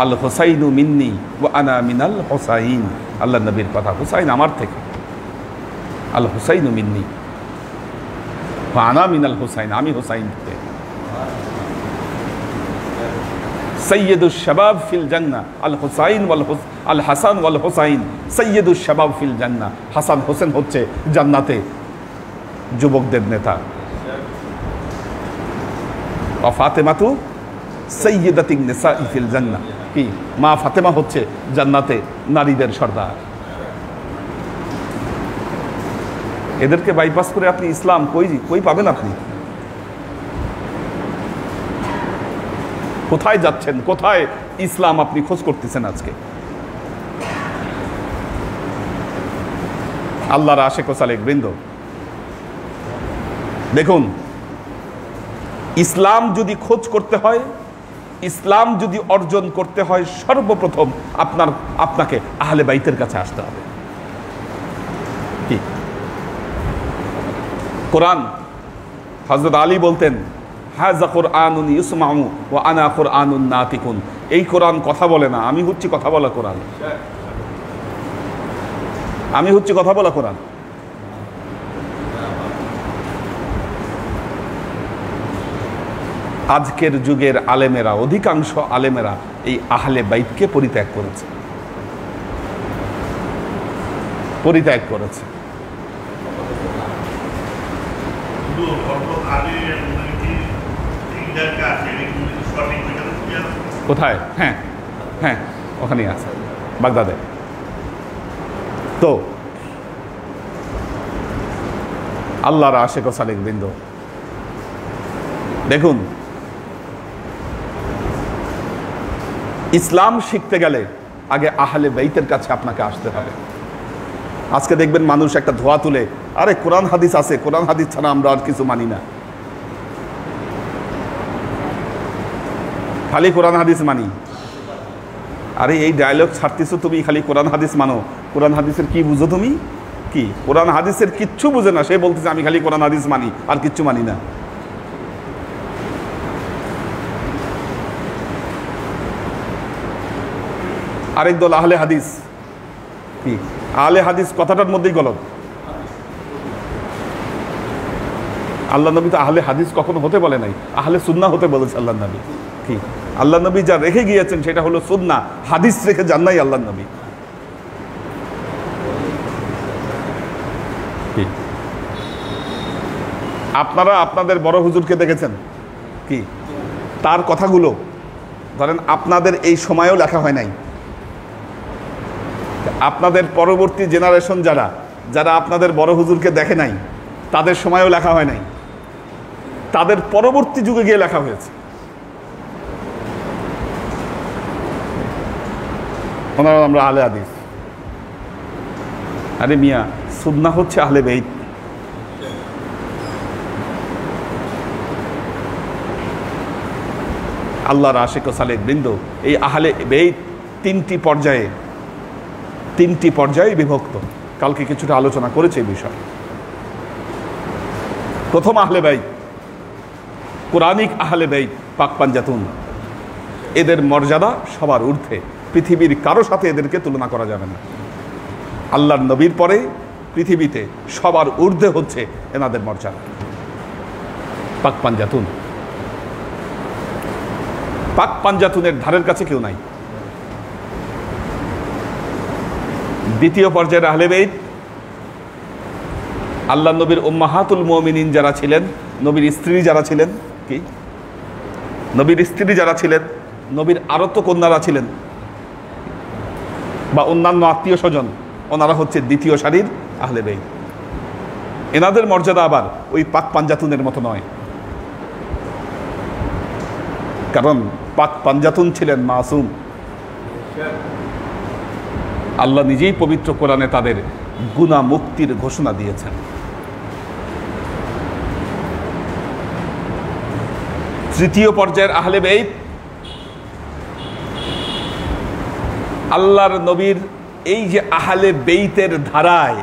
আল হুসাইনু মিন্নি ওয়া আনা মিনাল হুসাইন, আল্লাহ নবীর কথা, হুসাইন আমার থেকে, আল হুসাইনু মিন্নি ওয়া আনা মিনাল হুসাইন, আমি হুসাইন থেকে। সৈয়দুশ শাবাব ফিল জান্নাহ আল হুসাইন ওয়াল আল হাসান ওয়াল হোসাইন সৈয়দুশ শাবাব ফিল জান্নাহ, হাসান হোসেন হচ্ছে জান্নাতে যুবকদের নেতা। ওয়া ফাতেমাতু সৈয়দাতুন নিসা ফিল জান্নাহ, কি মা ফাতেমা হচ্ছে জান্নাতে নারীদের সর্দার। এদেরকে বাইপাস করে আপনি ইসলাম কই পাবেন? আপনি কোথায় যাচ্ছেন? কোথায় ইসলাম আপনি খোঁজ করতেছেন আজকে? আল্লাহর আশিক ও সালেক বৃন্দ, দেখুন, ইসলাম যদি খোঁজ করতে হয়, ইসলাম যদি অর্জন করতে হয়, সর্বপ্রথম আপনাকে আহলে বাইতের কাছে আসতে হবে। কি কোরআন, হযরত আলী বলতেন, হাযা কুরআনুন ইসমাউ ওয়া আনা কুরআনুন নাতিকুন। এই কোরআন কথা বলে না, আমি হচ্ছি কথা বলা কোরআন। আমি হচ্ছি কথা বলা কোরআন। আজকের যুগের আলেমেরা, অধিকাংশ আলেমেরা এই আহলে বাইতকে পরিত্যাগ করেছে। কোথায়? হ্যাঁ হ্যাঁ, ওখানেই আছে, বাগদাদে। তো আল্লাহর আশিক ও সালেক বৃন্দ, দেখুন, ইসলাম শিখতে গেলে আগে আহলে বাইতের কাছে আপনাকে আসতে হবে। আজকে দেখবেন মানুষ একটা ধোয়া তুলে, আরে কোরআন হাদিস আছে, কোরআন হাদিস ছাড়া আমরা আর কিছু মানি না, খালি কোরআন হাদিস মানি। আরে এই ডায়লগ ছাড়তেছো তুমি, খালি কোরআন হাদিস মানো, কোরআন হাদিসের কি বুঝো তুমি? কি কোরআন হাদিসের কিচ্ছু বুঝে না, সে বলতেছে আমি খালি কোরআন হাদিস মানি আর কিচ্ছু মানি না। আরেক দল আহলে হাদিস, কি আহলে হাদিস কথাটার মধ্যেই গলত। আল্লাহ নবী তো আহলে হাদিস কখনো হতে বলে নাই, আহলে সুন্নাহ হতে বলেছে আল্লাহ নবী। কি আল্লাহ নবী যা রেখে গিয়েছেন সেটা হলো সুন্নাহ, হাদিস রেখে যান নাই আল্লাহ নবী। আপনারা আপনাদের বড় হুজুরকে দেখেছেন, কি তার কথাগুলো ধরেন আপনাদের এই সময়েও লেখা হয় নাই, আপনাদের পরবর্তী জেনারেশন যারা আপনাদের বড় হুজুরকে দেখে নাই, তাদের সময়েও লেখা হয় নাই, তাদের পরবর্তী যুগে গিয়ে লেখা হয়েছে। ওনারা আমরা আহলে হাদিস। আরে মিয়া, সুন্নাহ হচ্ছে আহলে বাইত। আল্লাহর আশিক ও সালেক বৃন্দ, এই আহলে বাইত তিনটি পর্যায়ে বিভক্ত। কালকে কিছুটা আলোচনা করেছে এই বিষয়। প্রথম আহলে বাইত, কোরআনিক আহলে বাইত, পাক পাঞ্জাতুন, এদের মর্যাদা সবার ঊর্ধ্বে, পৃথিবীর কারো সাথে এদেরকে তুলনা করা যাবে না। আল্লাহর নবীর পরে পৃথিবীতে সবার ঊর্ধ্বে হচ্ছে এনাদের মর্যাদা। পাক পাঞ্জাতুন, পাক পাঞ্জাতুনের ধারের কাছে কেউ নাই। দ্বিতীয় পর্যায়ের আহলে বাইত, আল্লাহ নবীর উম্মাহাতুল মুমিনিন যারা ছিলেন, নবীর স্ত্রী যারা ছিলেন, কি নবীর স্ত্রী যারা ছিলেন, নবীর আরত কন্যারা ছিলেন, বা অন্যান্য আত্মীয় স্বজন, ওনারা হচ্ছে দ্বিতীয় সারির আহলে বাইত। এনাদের মর্যাদা আবার ওই পাক পাঞ্জাতুনের মতো নয়, কারণ পাক পাঞ্জাতুন ছিলেন মাসুম। আল্লাহ নিজেই পবিত্র কোরআনে তাদের গুনাহ মুক্তির ঘোষণা দিয়েছেন। তৃতীয় পর্যায়ের আহলে বাইত, আল্লাহর নবীর এই যে আহলে বাইতের ধারায়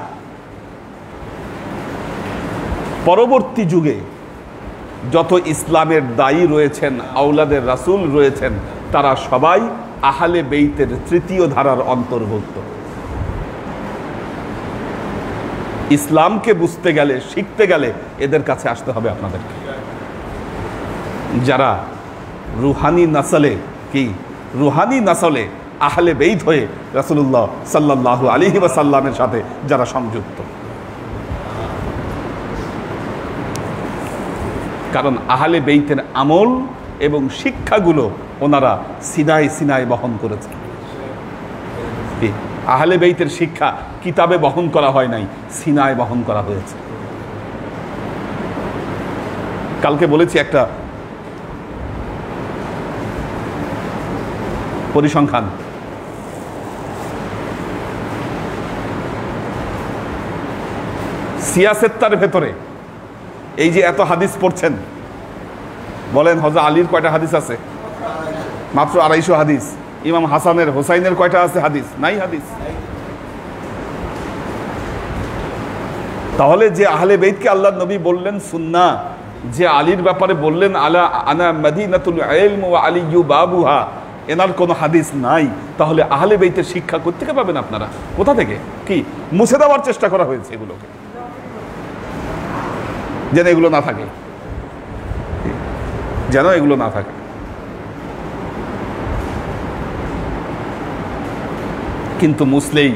পরবর্তী যুগে যত ইসলামের দায়ী রয়েছেন, আওলাদের রাসূল রয়েছেন, তারা সবাই আহলে বাইতের তৃতীয় ধারার অন্তর্ভুক্ত। ইসলামকে বুঝতে গেলে, শিখতে গেলে এদের কাছে আসতে হবে আপনাদেরকে, যারা রুহানি নাসলে, কি রুহানি নাসলে আহলে বেইত হয়ে রাসূলুল্লাহ সাল্লাল্লাহু আলাইহি ওয়াসাল্লামের সাথে যারা সংযুক্ত। কারণ আহলে বেইতের আমল এবং শিক্ষাগুলো ওনারা সিনায় সিনায় বহন করেছে। আহলে বেইতের শিক্ষা কিতাবে বহন করা হয় নাই, সিনায় বহন করা হয়েছে। কালকে বলেছি একটা পরিসংখ্যান, সিয়াসেত্তার ভেতরে এই যে এত হাদিস পড়ছেন, বলেন হযরত আলীর কয়টা হাদিস আছে? মাত্র 250 হাদিস। ইমাম হাসানের হোসাইনের কয়টা আছে হাদিস? নাই হাদিস। তাহলে যে আহলে বেইতকে আল্লাহর নবী বললেন সুন্নাহ, যে আলীর ব্যাপারে বললেন আলা আনা মাদিনাতুল ইলম ওয়া আলিয়্যু বাবুহা, এনার কোনো হাদিস নাই, তাহলে আহলে বেইতের শিক্ষা কোত্থেকে পাবেন আপনারা? কোথা থেকে? কি মুছে দেওয়ার চেষ্টা করা হয়েছে এগুলোকে, যেন এগুলো না থাকে, যেন এগুলো না থাকে। কিন্তু মুছলেই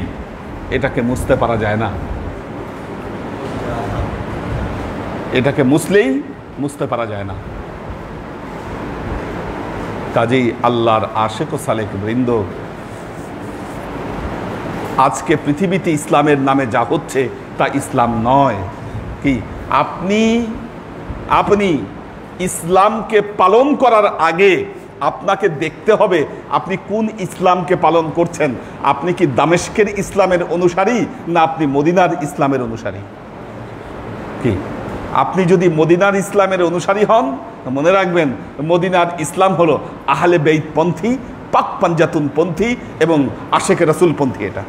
এটাকে মুছতে পারা যায় না, এটাকে মুছলেই মুছতে পারা যায় না। কাজেই আল্লাহর আশিক ও সালেক বৃন্দ, আজকে পৃথিবীতে ইসলামের নামে যা হচ্ছে তা ইসলাম নয়। কি আপনি ইসলামকে পালন করার আগে আপনাকে দেখতে হবে আপনি কোন ইসলামকে পালন করছেন। আপনি কি দামেস্কের ইসলামের অনুসারী, না আপনি মদিনার ইসলামের অনুসারী? কি আপনি যদি মদিনার ইসলামের অনুসারী হন, মনে রাখবেন মদিনার ইসলাম হলো আহলে বেইত পন্থী, পাক পাঞ্জাতুন পন্থী এবং আশেকে রাসূল পন্থী। এটা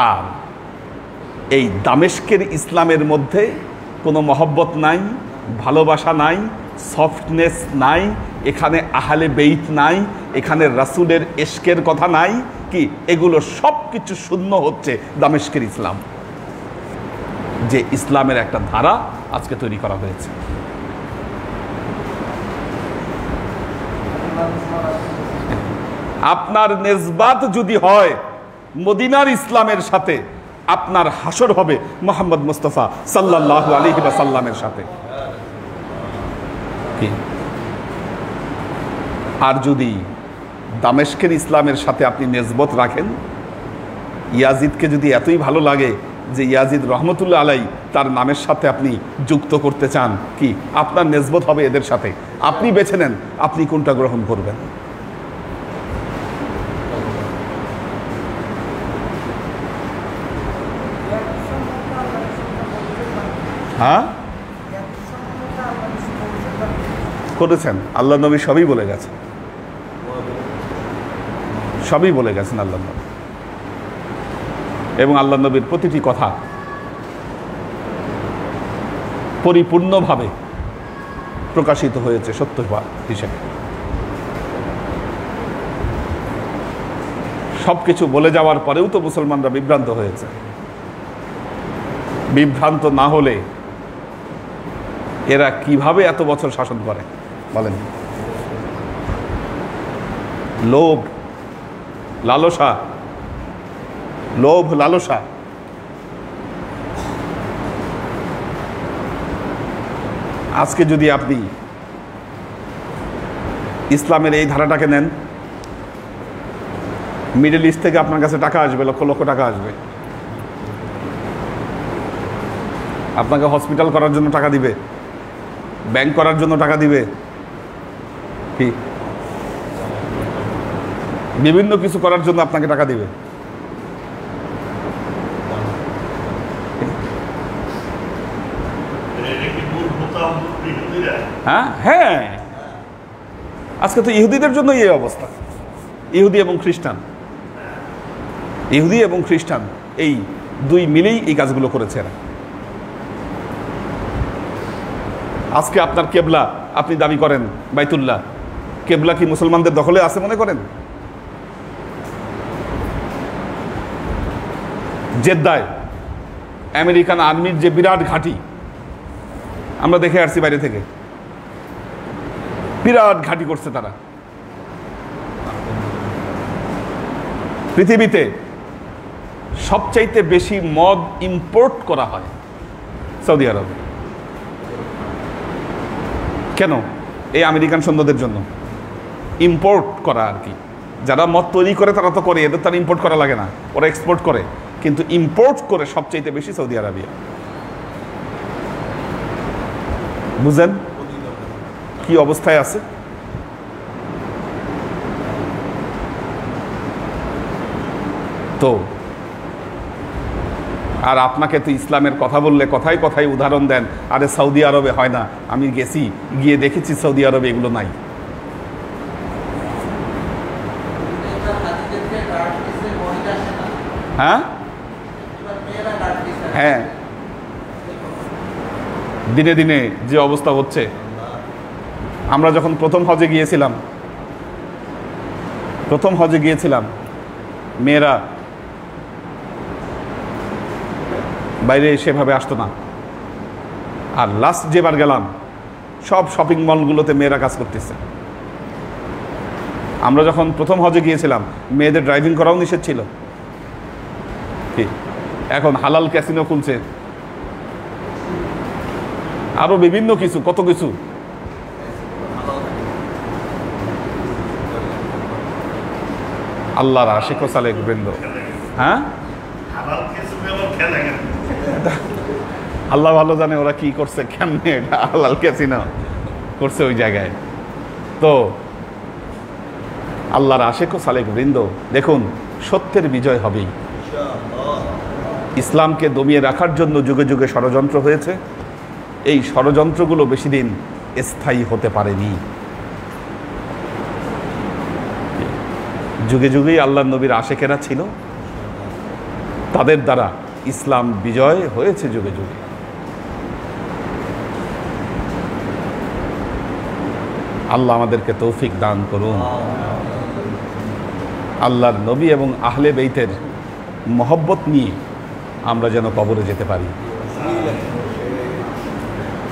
আর এই দামেস্কের ইসলামের মধ্যে কোনো মহব্বত নাই, ভালোবাসা নাই, সফটনেস নাই, এখানে আহলে বেইত নাই, এখানে রাসূলের ইশকের কথা নাই। কি এগুলো সব কিছু শূন্য হচ্ছে দামেস্কের ইসলাম, যে ইসলামের একটা ধারা আজকে তৈরি করা হয়েছে। আপনার নেসবাত যদি হয় মদিনার ইসলামের সাথে, আপনার হাসর হবে মুহাম্মদ মুস্তাফা সাল্লাল্লাহু আলাইহি ওয়াসাল্লামের সাথে। আর যদি দামেস্কের ইসলামের সাথে আপনি নেসবত রাখেন, ইয়াজিদকে যদি এতই ভালো লাগে যে ইয়াজিদ রহমতুল্লাহ আলাই তার নামের সাথে আপনি যুক্ত করতে চান, কি আপনার নেসবত হবে এদের সাথে। আপনি বেছে নেন আপনি কোনটা গ্রহণ করবেন। হ্যাঁ করেছেন, আল্লাহ নবী সবই বলে গেছেন, সবই বলে গেছেন আল্লাহ নবী। এবং আল্লাহ নবীর প্রতিটি কথা পরিপূর্ণভাবে প্রকাশিত হয়েছে সত্যবাদ হিসেবে। সবকিছু বলে যাওয়ার পরেও তো মুসলমানরা বিভ্রান্ত হয়েছে। বিভ্রান্ত না হলে এরা কিভাবে এত বছর শাসন করে বলেন? লোভ লালসা, লোভ লালসা। আজকে যদি আপনি ইসলামের এই ধারাটাকে নেন, মিডল ইস্ট থেকে আপনার কাছে টাকা আসবে, লক্ষ লক্ষ টাকা আসবে, আপনাকে হসপিটাল করার জন্য টাকা দিবে, ব্যাংক করার জন্য টাকা দিবে, কি বিভিন্ন কিছু করার জন্য আপনাকে টাকা দিবে। হ্যাঁ হ্যাঁ, আজকে তো ইহুদিদের জন্য এই অবস্থা। ইহুদি এবং খ্রিস্টান, ইহুদি এবং খ্রিস্টান এই দুই মিলেই এই কাজগুলো করেছে এরা। আজকে আপনার কেবলা আপনি দাবি করেন বাইতুল্লাহ, কেবলা কি মুসলমানদের দখলে আছে মনে করেন? জেদ্দায় আমেরিকান আর্মির যে বিরাট ঘাঁটি আমরা দেখে আসছি বাইরে থেকে, বিরাট ঘাঁটি করছে তারা। পৃথিবীতে সবচাইতে বেশি মদ ইম্পোর্ট করা হয় সৌদি আরবে। কেন? এই আমেরিকান সৈন্যদের জন্য ইম্পোর্ট করা আর কি। যারা মদ তৈরি করে তারা তো করে, এদের তারা ইম্পোর্ট করা লাগে না, ওরা এক্সপোর্ট করে। কিন্তু ইম্পোর্ট করে সবচাইতে বেশি সৌদি আরবিয়া। বুঝেন কি অবস্থায় আছে? তো আর আপনাকে তো ইসলামের কথা বললে কথায় কথায় উদাহরণ দেন, আরে সৌদি আরবে হয় না, আমি গেছি, গিয়ে দেখেছি সৌদি আরবে এগুলো নাই। হ্যাঁ হ্যাঁ, দিনে দিনে যে অবস্থা হচ্ছে। আমরা যখন প্রথম হজে গিয়েছিলাম মেয়েরা বাইরে সেভাবে আসতো না। আর লাস্ট যেবার গেলাম সব শপিং মলগুলোতে মেয়েরা কাজ করতেছে। আমরা যখন প্রথম হজে গিয়েছিলাম মেয়েদের ড্রাইভিং করাও নিষেধ ছিল। এখন হালাল ক্যাসিনো খুলছে, আরো বিভিন্ন কিছু, কত কিছু। আল্লাহর আশিক ও সালেক বৃন্দ, হ্যাঁ আল্লাহ ভালো জানে ওরা কি করছে, কেমনে এটা হালাল ক্যাসিনো করছে ওই জায়গায়। তো আল্লাহর আশিক ও সালেক বৃন্দ, দেখুন সত্যের বিজয় হবেই। ইসলামকে দমিয়ে রাখার জন্য যুগে যুগে ষড়যন্ত্র হয়েছে। এই ষড়যন্ত্রগুলো বেশি দিন স্থায়ী হতে পারেনি। যুগে যুগেই আল্লাহর নবীর আশেকেরা ছিল, তাদের দ্বারা ইসলাম বিজয় হয়েছে যুগে যুগে। আল্লাহ আমাদেরকে তৌফিক দান করুন। আল্লাহর নবী এবং আহলে বেইতের মহব্বত নিয়ে আমরা যেন কবরে যেতে পারি।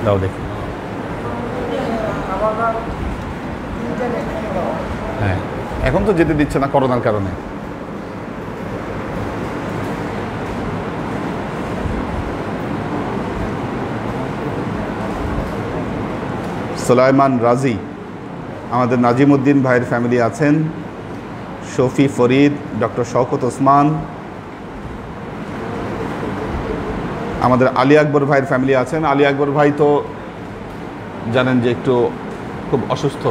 দাও দেখি। হ্যাঁ, এখন তো যেতে দিচ্ছে না করোনার কারণে। সুলাইমান রাজি, আমাদের নাজিমউদ্দিন ভাইয়ের ফ্যামিলি আছেন, শফি ফরিদ, ডক্টর শওকত ওসমান, আমাদের আলী আকবর ভাইয়ের ফ্যামিলি আছেন। আলী আকবর ভাই তো জানেন যে একটু খুব অসুস্থ,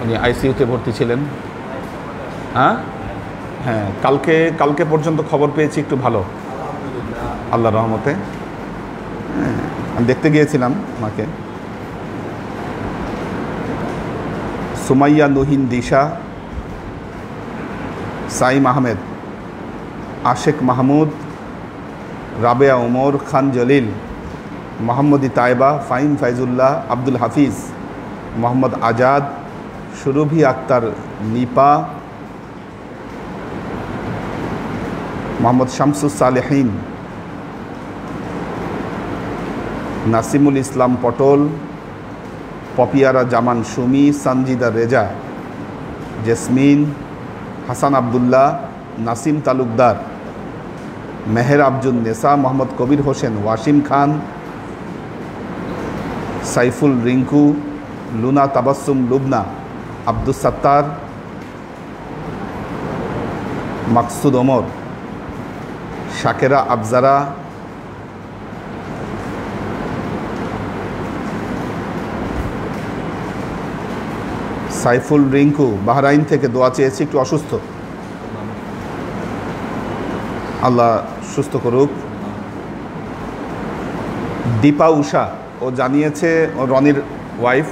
উনি আইসিইউতে ভর্তি ছিলেন। হ্যাঁ হ্যাঁ, কালকে পর্যন্ত খবর পেয়েছি একটু ভালো, আল্লাহর রহমতে। আমি দেখতে গিয়েছিলাম মাকে। সুমাইয়া নুহিন দিশা, সাইম আহমেদ, আশেক মাহমুদ, রাবেয়া ওমর, খান জলিল, মোহাম্মদি তাইবা, ফাইম ফাইজুল্লাহ, আব্দুল হাফিজ, মোহাম্মদ আজাদ, সুরভি আক্তার নিপা, মোহাম্মদ শামসুস সালেহীন, নাসিমুল ইসলাম পটল, পপিয়ারা জামান সুমি, সঞ্জিদা রেজা, জেসমিন, হাসান আবদুল্লাহ, নাসিম তালুকদার, মেহের আফজুন নেসা, মোহাম্মদ কবির হোসেন, ওয়াসিম খান, সাইফুল রিঙ্কু, লুনা তাবাসসুম লুবনা, আব্দুস সাত্তার, মাকসুদ ওমর, শাকেরা আফজারা, সাইফুল রিঙ্কু বাহরাইন থেকে দোয়া চেয়েছি, একটু অসুস্থ, আল্লাহ সুস্থ করুক। দীপা উষা, ও জানিয়েছে ও রনির ওয়াইফ,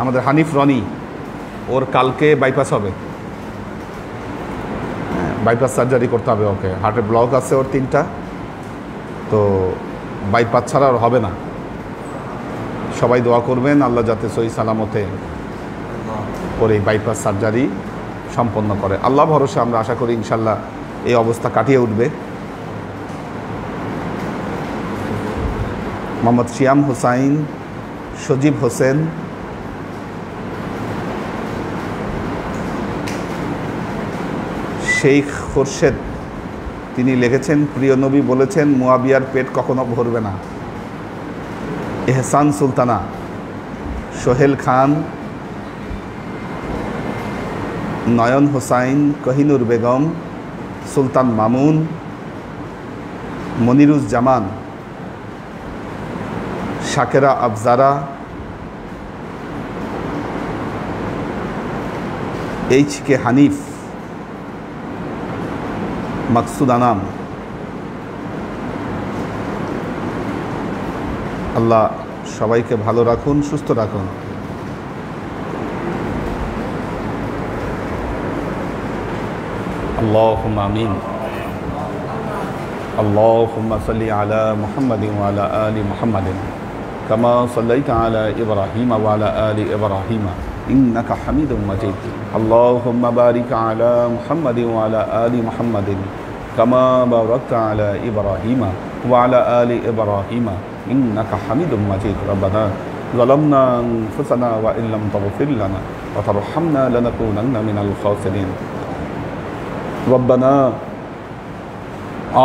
আমাদের হানিফ রনি, ওর কালকে বাইপাস হবে, বাইপাস সার্জারি করতে হবে ওকে। হার্টের ব্লক আছে ওর 3টা, তো বাইপাস ছাড়া ওর হবে না। সবাই দোয়া করবেন আল্লাহ যাতে সহি সালামতে ওর এই বাইপাস সার্জারি সম্পন্ন করে। আল্লাহ ভরসা আমরা আশা করি ইনশাল্লাহ এই অবস্থা কাটিয়ে উঠবে। মোহাম্মদ শিয়াম হুসাইন, সজীব হোসেন, শেখ খোরশেদ তিনি লিখেছেন, প্রিয় নবী বলেছেন মুয়াবিয়ার পেট কখনো ভরবে না। এহসান সুলতানা, সোহেল খান, নয়ন হোসাইন, কহিনুর বেগম, সুলতান মামুন, মনিরুজ্জামান, শাকেরা আফজারা, HK হানিফ, মাকসুদ আনাম, আল্লাহ সবাইকে ভালো রাখুন, সুস্থ রাখুন। আল্লাহুম্মা আমিন। আল্লাহুম্মা সাল্লি আলা মুহাম্মাদিন ওয়া আলা আলি মুহাম্মাদিন কামা সাল্লাইতা আলা ইব্রাহিম ওয়া আলা আলি ইব্রাহিম ইন্নাকা হামিদুম মাজিদ। আল্লাহুম্মা বারিক আলা মুহাম্মাদিন ওয়া আলা আলি মুহাম্মাদিন কামা বারাকতা আলা ইব্রাহিম ওয়া আলা আলি ইব্রাহিম ইন্নাকা হামিদুম মাজিদ। রব্বানা ظلمنا أنفسنا وإن لم تغفر لنا وترحمنا لنكونن من الخاسرين। ربنا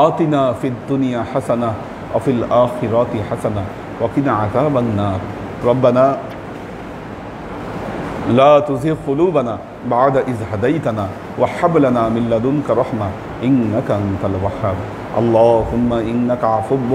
آتنا في الدنيا حسنة وفي الآخرة حسنة وقنا عذاب النار। ربنا لا تزغ قلوبنا بعد إذ هديتنا وهب لنا من لدنك رحمة إنك أنت الوهاب। اللهم إنك عفو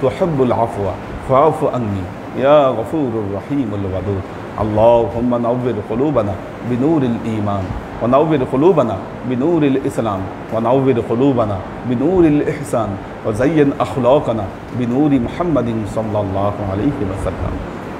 تحب العفو فاعف عني يا غفور الرحيم الودود। اللهم نور قلوبنا بنور الإيمان ونور قلوبنا بنور الإسلام ونور قلوبنا بنور الإحسان وزين أخلاقنا بنور محمد صلى الله عليه وسلم।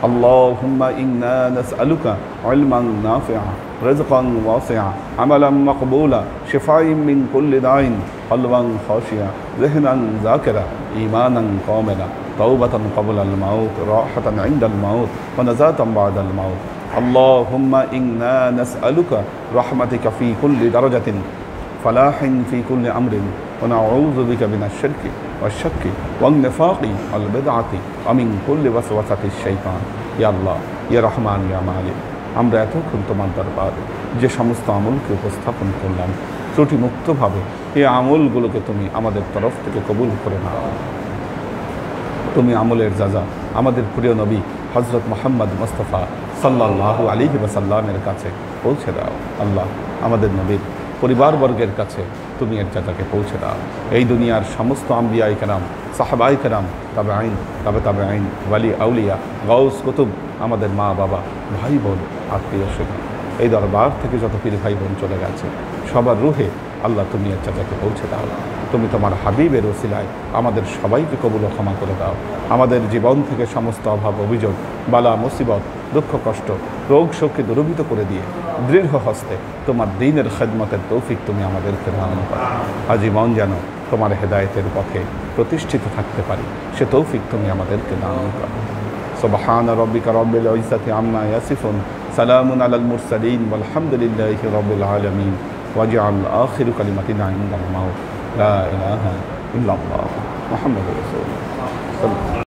اللهم إنا نسألك علما نافعا رزقا واسعا عملا مقبولا شفاء من كل داء قلبا خاشعا ذهنا ذاكرا إيمانا كاملا توبة قبل الموت راحة عند الموت ونجاة بعد الموت। اللهم إنا نسألك رحمتك في كل درجة فلاح في كل أمر ونعوذ بك من الشرك والشك والنفاق والبدعة ومن كل وسوسة الشيطان। يا الله يا رحمن يا مالك আমরা এতক্ষণ তোমার দরবারে যে সমস্ত আমলকে উপস্থাপন করলাম ত্রুটি মুক্তভাবে এই আমলগুলোকে তুমি আমাদের তরফ থেকে কবুল করে নাও। তুমি আমলের যাজা আমাদের প্রিয় নবী হযরত মুহাম্মদ মুস্তাফা সাল্লাল্লাহু আলাইহি ওয়াসাল্লামের কাছে পৌঁছে দাও। আল্লাহ আমাদের নবীর পরিবারবর্গের কাছে তুমি এর যাজাকে পৌঁছে দাও। এই দুনিয়ার সমস্ত আম্বিয়ায়ে কেরাম, সাহাবায়ে কেরাম, তাবেঈন, তাবেঈন, ওয়ালি আউলিয়া, গাউস কুতুব, আমাদের মা বাবা, ভাই বোন, আত্মীয় স্বজন, এই দরবার থেকে যত পীর ভাই বোন চলে গেছে সবার রুহে আল্লাহ তুমি এর যাজাকে পৌঁছে দাও। তুমি তোমার হাবিবের ওসিলায় আমাদের সবাইকে কবুল ও ক্ষমা করে দাও। আমাদের জীবন থেকে সমস্ত অভাব অভিযোগ, বালা মুসিবত, দুঃখ কষ্ট, রোগ শোককে দূরীভূত করে দিয়ে দৃঢ় হস্তে তোমার দ্বীনের খেদমতের তৌফিক তুমি আমাদেরকে দান করো। আজীবন যেন তোমার হেদায়েতের পথে প্রতিষ্ঠিত থাকতে পারি সে তৌফিক তুমি আমাদেরকে দান করো। সুবহান রাব্বিকা রাব্বিল ইজ্জাতি আম্মা ইয়াসিফুন সালামুন আলাল মুরসালিন ওয়ালহামদুলিল্লাহি রাব্বিল আলামিন। ওয়াজআল আখিরু কালিমাতিনা ইনদাল মাউত লা ইলাহা ইল্লাল্লাহ মুহাম্মাদুর রাসূলুল্লাহ।